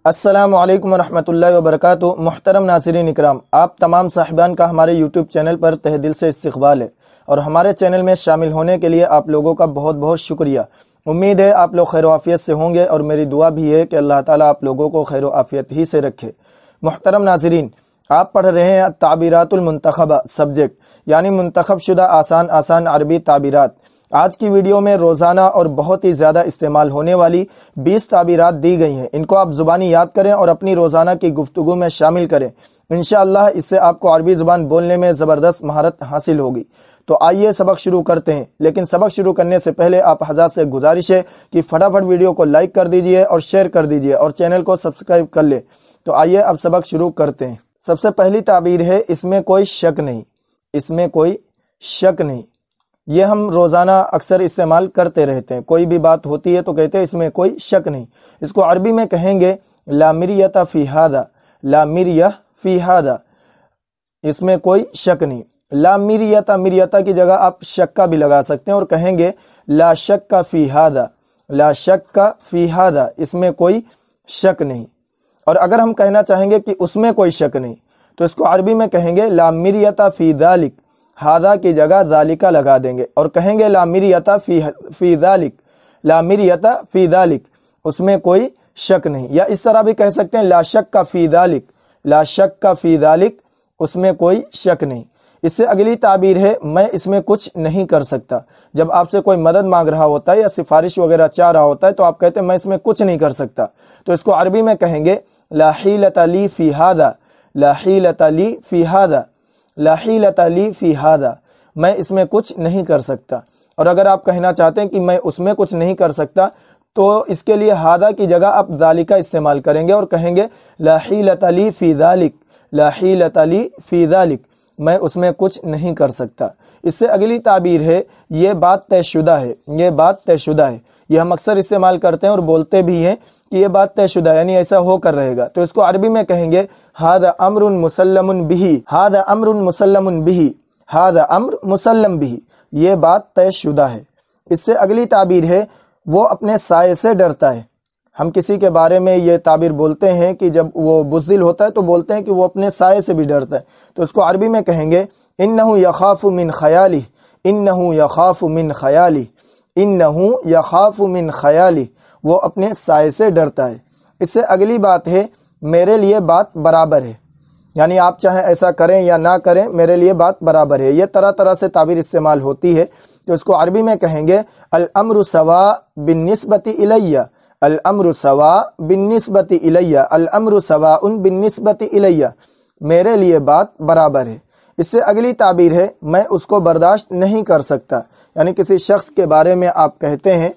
السلام علیکم ورحمۃ اللہ وبرکاتہ۔ محترم ناظرین اکرام، آپ تمام صاحبان کا ہمارے یوٹیوب چینل پر تہ دل سے استقبال ہے اور ہمارے چینل میں شامل ہونے کے لیے آپ لوگوں کا بہت بہت شکریہ۔ امید ہے آپ لوگ خیر و عافیت سے ہوں گے اور میری دعا بھی ہے کہ اللہ تعالیٰ آپ لوگوں کو خیر و عافیت ہی سے رکھے۔ محترم ناظرین، آپ پڑھ رہے ہیں تعبیرات المنتخبہ سبجیکٹ، یعنی منتخب شدہ آسان عربی تعبیرات۔ آج کی ویڈیو میں روزانہ اور بہت ہی زیادہ استعمال ہونے والی 20 تعبیرات دی گئی ہیں۔ ان کو آپ زبانی یاد کریں اور اپنی روزانہ کی گفتگو میں شامل کریں۔ انشاءاللہ اس سے آپ کو عربی زبان بولنے میں زبردست مہارت حاصل ہوگی۔ تو آئیے سبق شروع کرتے ہیں، لیکن سبق شروع کرنے سے پہلے آپ حضرات سے گزارش ہے کہ فٹافٹ ویڈیو کو لائک کر دیجئے اور شیئر کر دیجئے اور چینل کو سبسکرائب کر لیں۔ تو آئیے اب سبق شروع کرتے ہیں۔ سب سے پہلی تعبیر ہے اس میں کوئی شک نہیں۔ اس میں کوئی شک نہیں، یہ ہم روزانہ اکثر استعمال کرتے رہتے ہیں۔ کوئی بھی بات ہوتی ہے تو کہتے ہیں اس میں کوئی شک نہیں۔ اس کو عربی میں کہیں گے لا مریۃ فی ھذا، لا مریۃ فی ھذا، اس میں کوئی شک نہیں۔ لا مریۃ، مریۃ کی جگہ آپ شکا بھی لگا سکتے ہیں اور کہیں گے لا شک فی ھذا، لا شک فی ھذا، اس میں کوئی شک نہیں۔ اور اگر ہم کہنا چاہیں گے کہ اس میں کوئی شک نہیں تو اس کو عربی میں کہیں گے لا مریۃ فی ذالک، ہادہ کی جگہ ذالکہ لگا دیں گے اور کہیں گے لا مریۃ فی ذالک، لا مریۃ فی ذالک، اس میں کوئی شک نہیں۔ یا اس طرح بھی کہہ سکتے ہیں لا شک فی ذالک، لا شک فی ذالک، اس میں کوئی شک نہیں۔ اس سے اگلی تعبیر ہے میں اس میں کچھ نہیں کر سکتا۔ جب آپ سے کوئی مدد مانگ رہا ہوتا ہے یا سفارش وغیرہ چاہ رہا ہوتا ہے تو آپ کہتے ہیں میں اس میں کچھ نہیں کر سکتا، تو اس کو عربی میں کہیں گے لا حیلۃ لی فی ھذا، لا حیلۃ لی فی ھذا، لا حیلۃ لی فی ھذا، میں اس میں کچھ نہیں کر سکتا۔ اور اگر آپ کہنا چاہتے ہیں کہ میں اس میں کچھ نہیں کر سکتا تو اس کے لیے ھذا کی جگہ آپ ذالکہ استعمال کریں گے اور کہیں گے لا حیلۃ لی فی ذالک، لا حیلۃ لی فی ذالک، میں اس میں کچھ نہیں کر سکتا۔ اس سے اگلی تعبیر ہے یہ بات طے شدہ ہے، یہ بات طے شدہ ہے۔ یہ ہم اکثر استعمال کرتے ہیں اور بولتے بھی ہیں کہ یہ بات طے شدہ ہے، یعنی ایسا ہو کر رہے گا۔ تو اس کو عربی میں کہیں گے ھذا امر مسلم بہ، ھذا امر مسلم بہ، ھذا امر مسلم بہ، یہ بات طے شدہ ہے۔ اس سے اگلی تعبیر ہے وہ اپنے سائے سے ڈرتا ہے۔ ہم کسی کے بارے میں یہ تعبیر بولتے ہیں کہ جب وہ بزدل ہوتا ہے تو بولتے ہیں کہ وہ اپنے سائے سے بھی ڈرتا ہے، تو اس کو عربی میں کہیں گے انہ یخاف من خیالہ، انہ یخاف من خیالہ، انہ یخاف من خیالہ، وہ اپنے سائے سے ڈرتا ہے۔ اس سے اگلی بات ہے میرے لیے بات برابر ہے، یعنی آپ چاہے ایسا کریں یا نہ کریں میرے لیے بات برابر ہے۔ یہ طرح طرح سے تعبیر استعمال ہوتی ہے، تو اس کو عربی میں کہیں گے الامر سواء بالنسبۃ الی، الامر سواء بالنسبۃ الی، الامر سواء بالنسبۃ الی، میرے لیے بات برابر ہے۔ اس سے اگلی تعبیر ہے میں اس کو برداشت نہیں کر سکتا، یعنی کسی شخص کے بارے میں آپ کہتے ہیں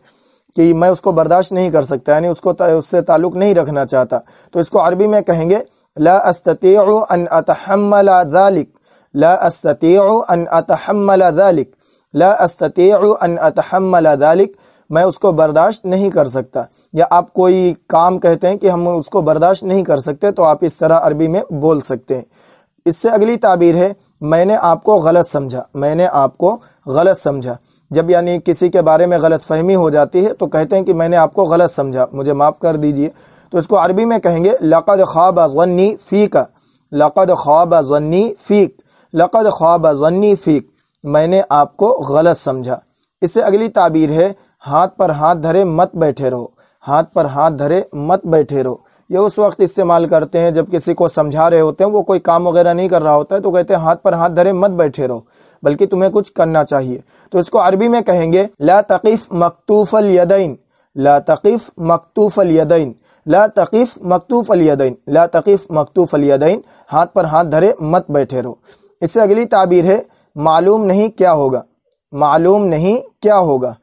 کہ میں اس کو برداشت نہیں کر سکتا، یعنی اس سے تعلق نہیں رکھنا چاہتا، تو اس کو عربی میں کہیں گے لا استطيع ان اتحمل ذلك، لا استطيع ان اتحمل ذلك، لا استطيع ان اتحمل ذلك، میں اس کو برداشت نہیں کر سکتا۔ یا آپ کوئی کام کہتے ہیں کہ ہم اس کو برداشت نہیں کر سکتے تو آپ اس طرح عربی میں بول سکتے ہیں۔ اس سے اگلی تعبیر ہے میں نے آپ کو غلط سمجھا، میں نے آپ کو غلط سمجھا۔ جب یعنی کسی کے بارے میں غلط فہمی ہو جاتی ہے تو کہتے ہیں کہ میں نے آپ کو غلط سمجھا، مجھے معاف کر دیجئے، تو اس کو عربی میں کہیں گے لقد خاب ظنی فیک، لقد خواب ظنی فیک، لقد خواب ظنی فیک، میں نے آپ کو غلط سمجھا۔ اس سے اگلی تعبیر ہے ہاتھ پر ہاتھ دھرے مت بیٹھے رہو، ہاتھ پر ہاتھ دھرے مت بیٹھے رہو۔ یہ اس وقت استعمال کرتے ہیں جب کسی کو سمجھا رہے ہوتے ہیں، وہ کوئی کام وغیرہ نہیں کر رہا ہوتا ہے تو کہتے ہیں ہاتھ پر ہاتھ دھرے مت بیٹھے رہو، بلکہ تمہیں کچھ کرنا چاہیے۔ تو اس کو عربی میں کہیں گے لا تقف مکتوف الیدین، لا تقف مکتوف الیدین، لا تقف مکتوف الیدین، لا تقف مکتوف الیدین، ہاتھ پر ہاتھ دھرے مت بیٹھے رہو۔ اس سے اگلی تعبیر ہے معلوم نہیں کیا ہوگا، معلوم نہیں کیا ہوگا،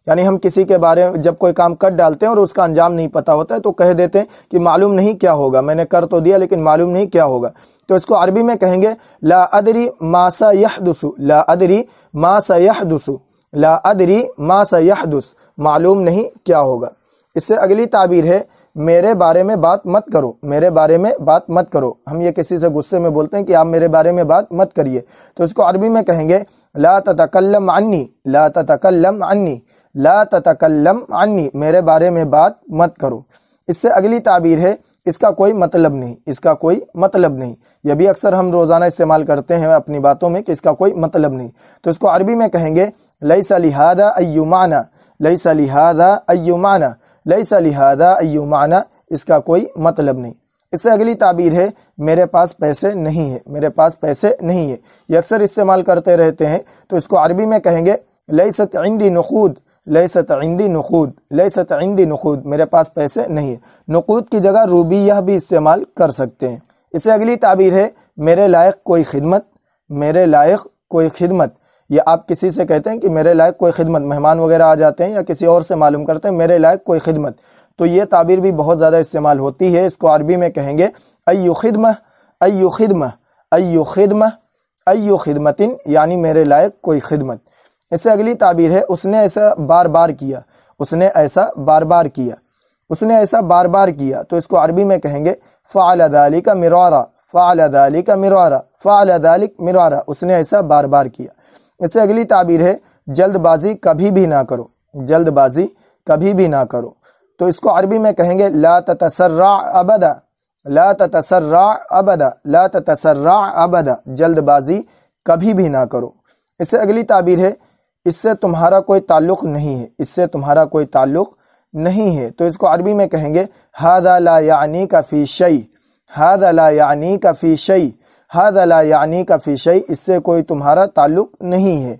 یعنی ہم کسی کے بارے میں جب کوئی کام کر ڈالتے ہیں اور اس کا انجام نہیں پتا ہوتا ہے تو کہہ دیتے ہیں کہ معلوم نہیں کیا ہوگا، میں نے کر تو دیا لیکن معلوم نہیں کیا ہوگا، تو اس کو عربی میں کہیں گے لا ادری ما سیحدث، لا ادری ما سیحدث، لا ادری ما سیحدث، معلوم نہیں کیا ہوگا۔ اس سے اگلی تعبیر ہے میرے بارے میں بات مت کرو، میرے بارے میں بات مت کرو۔ ہم یہ کسی سے غصے میں بولتے ہیں کہ آپ میرے بارے میں بات مت کریے، تو اس کو عربی میں کہیں گے لا تتکلم عنی، لا تتکلم عنی، لا تتکلم عنی، میرے بارے میں بات مت کرو۔ اس سے اگلی تعبیر ہے اس کا کوئی مطلب نہیں، اس کا کوئی مطلب نہیں۔ یہ بھی اکثر ہم روزانہ استعمال کرتے ہیں اپنی باتوں میں کہ اس کا کوئی مطلب نہیں، تو اس کو عربی میں کہیں گے لیس لہذا ای معنی، لیس لہذا ای معنی، لیس لہذا ای معنی، اس کا کوئی مطلب نہیں۔ اس سے اگلی تعبیر ہے میرے پاس پیسے نہیں ہے، میرے پاس پیسے نہیں ہے، یہ اکثر استعمال کرتے رہتے ہیں، تو اس کو عربی میں کہیں گے لیست عندی نقود، لیست عندی نقود، لیست عندی نقود، میرے پاس پیسے نہیں ہے۔ نقود کی جگہ روبیہ بھی استعمال کر سکتے ہیں۔ اس سے اگلی تعبیر ہے میرے لائق کوئی خدمت، میرے لائق کوئی خدمت، یہ آپ کسی سے کہتے ہیں کہ میرے لائق کوئی خدمت، مہمان وغیرہ آ جاتے ہیں یا کسی اور سے معلوم کرتے ہیں میرے لائق کوئی خدمت، تو یہ تعبیر بھی بہت زیادہ استعمال ہوتی ہے۔ اس کو عربی میں کہیں گے ایو خدمہ، ایو خدمہ، ایو خدمہ، ایو خدمتن، یعنی میرے لائق کوئی خدمت۔ اس سے اگلی تعبیر ہے اس نے ایسا بار بار کیا، اس نے ایسا بار بار کیا، اس نے ایسا بار بار کیا، تو اس کو عربی میں کہیں گے فعل ذلک مرارا، فعل ذلک مرارا، فعل ذلک مرارا، اس نے ایسا بار بار کیا۔ اس سے اگلی تعبیر ہے جلد بازی کبھی بھی نہ کرو، جلد بازی کبھی بھی نہ کرو، تو اس کو عربی میں کہیں گے لا تتسرع ابدا، لا تتسرع ابدا، لا تتسرع ابدا، جلد بازی کبھی بھی نہ کرو۔ اس سے اگلی تعبیر ہے اس سے تمہارا کوئی تعلق نہیں ہے، اس سے تمہارا کوئی تعلق نہیں ہے، تو اس کو عربی میں کہیں گے ھذا لا یعنیک فی شیء، ھذا لا یعنیک فی شیء، ھذا لا یعنیک فی شیء، اس سے کوئی تمہارا تعلق نہیں ہے۔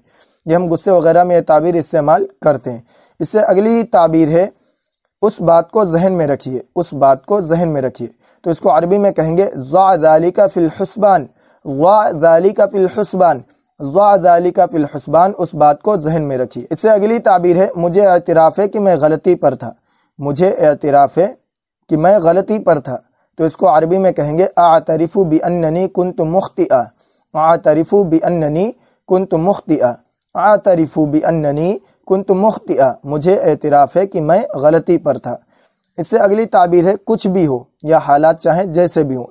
یہ ہم غصے وغیرہ میں یہ تعبیر استعمال کرتے ہیں۔ اس سے اگلی تعبیر ہے اس بات کو ذہن میں رکھیے، اس بات کو ذہن میں رکھیے، تو اس کو عربی میں کہیں گے ضع ذلک فی الحسبان، ضع ذلک فی الحسبان، ضع ذلک فی الحسبان، اس بات کو ذہن میں رکھیے۔ اس سے اگلی تعبیر ہے مجھے اعتراف ہے کہ میں غلطی پر تھا، مجھے اعتراف ہے کہ میں غلطی پر تھا، تو اس کو عربی میں کہیں گے اعترف باننی کنت مخطئا، اعترف باننی کنت مخطئا، اعترف باننی کنت مخطئا، مجھے اعتراف ہے کہ میں غلطی پر تھا۔ اس سے اگلی تعبیر ہے کچھ بھی ہو یا حالات چاہیں جیسے بھی ہوں،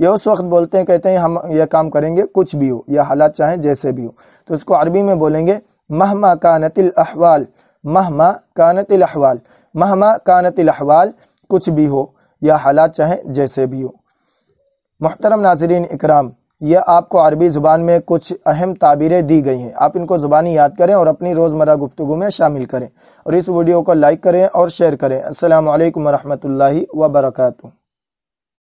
یہ اس وقت بولتے ہیں کہتے ہیں ہم یہ کام کریں گے کچھ بھی ہو یا حالات چاہیں جیسے بھی ہو، تو اس کو عربی میں بولیں گے مہما کانت الاحوال، مہما کانت الاحوال، مہما کانت الاحوال، کچھ بھی ہو یا حالات چاہیں جیسے بھی ہو۔ محترم ناظرین اکرام، یہ آپ کو عربی زبان میں کچھ اہم تعبیریں دی گئی ہیں، آپ ان کو زبانی یاد کریں اور اپنی روزمرہ گفتگو میں شامل کریں، اور اس ویڈیو کو لائک کریں اور شیئر کریں۔ السلام علیکم ورحمۃ اللہ وبرکاتہ۔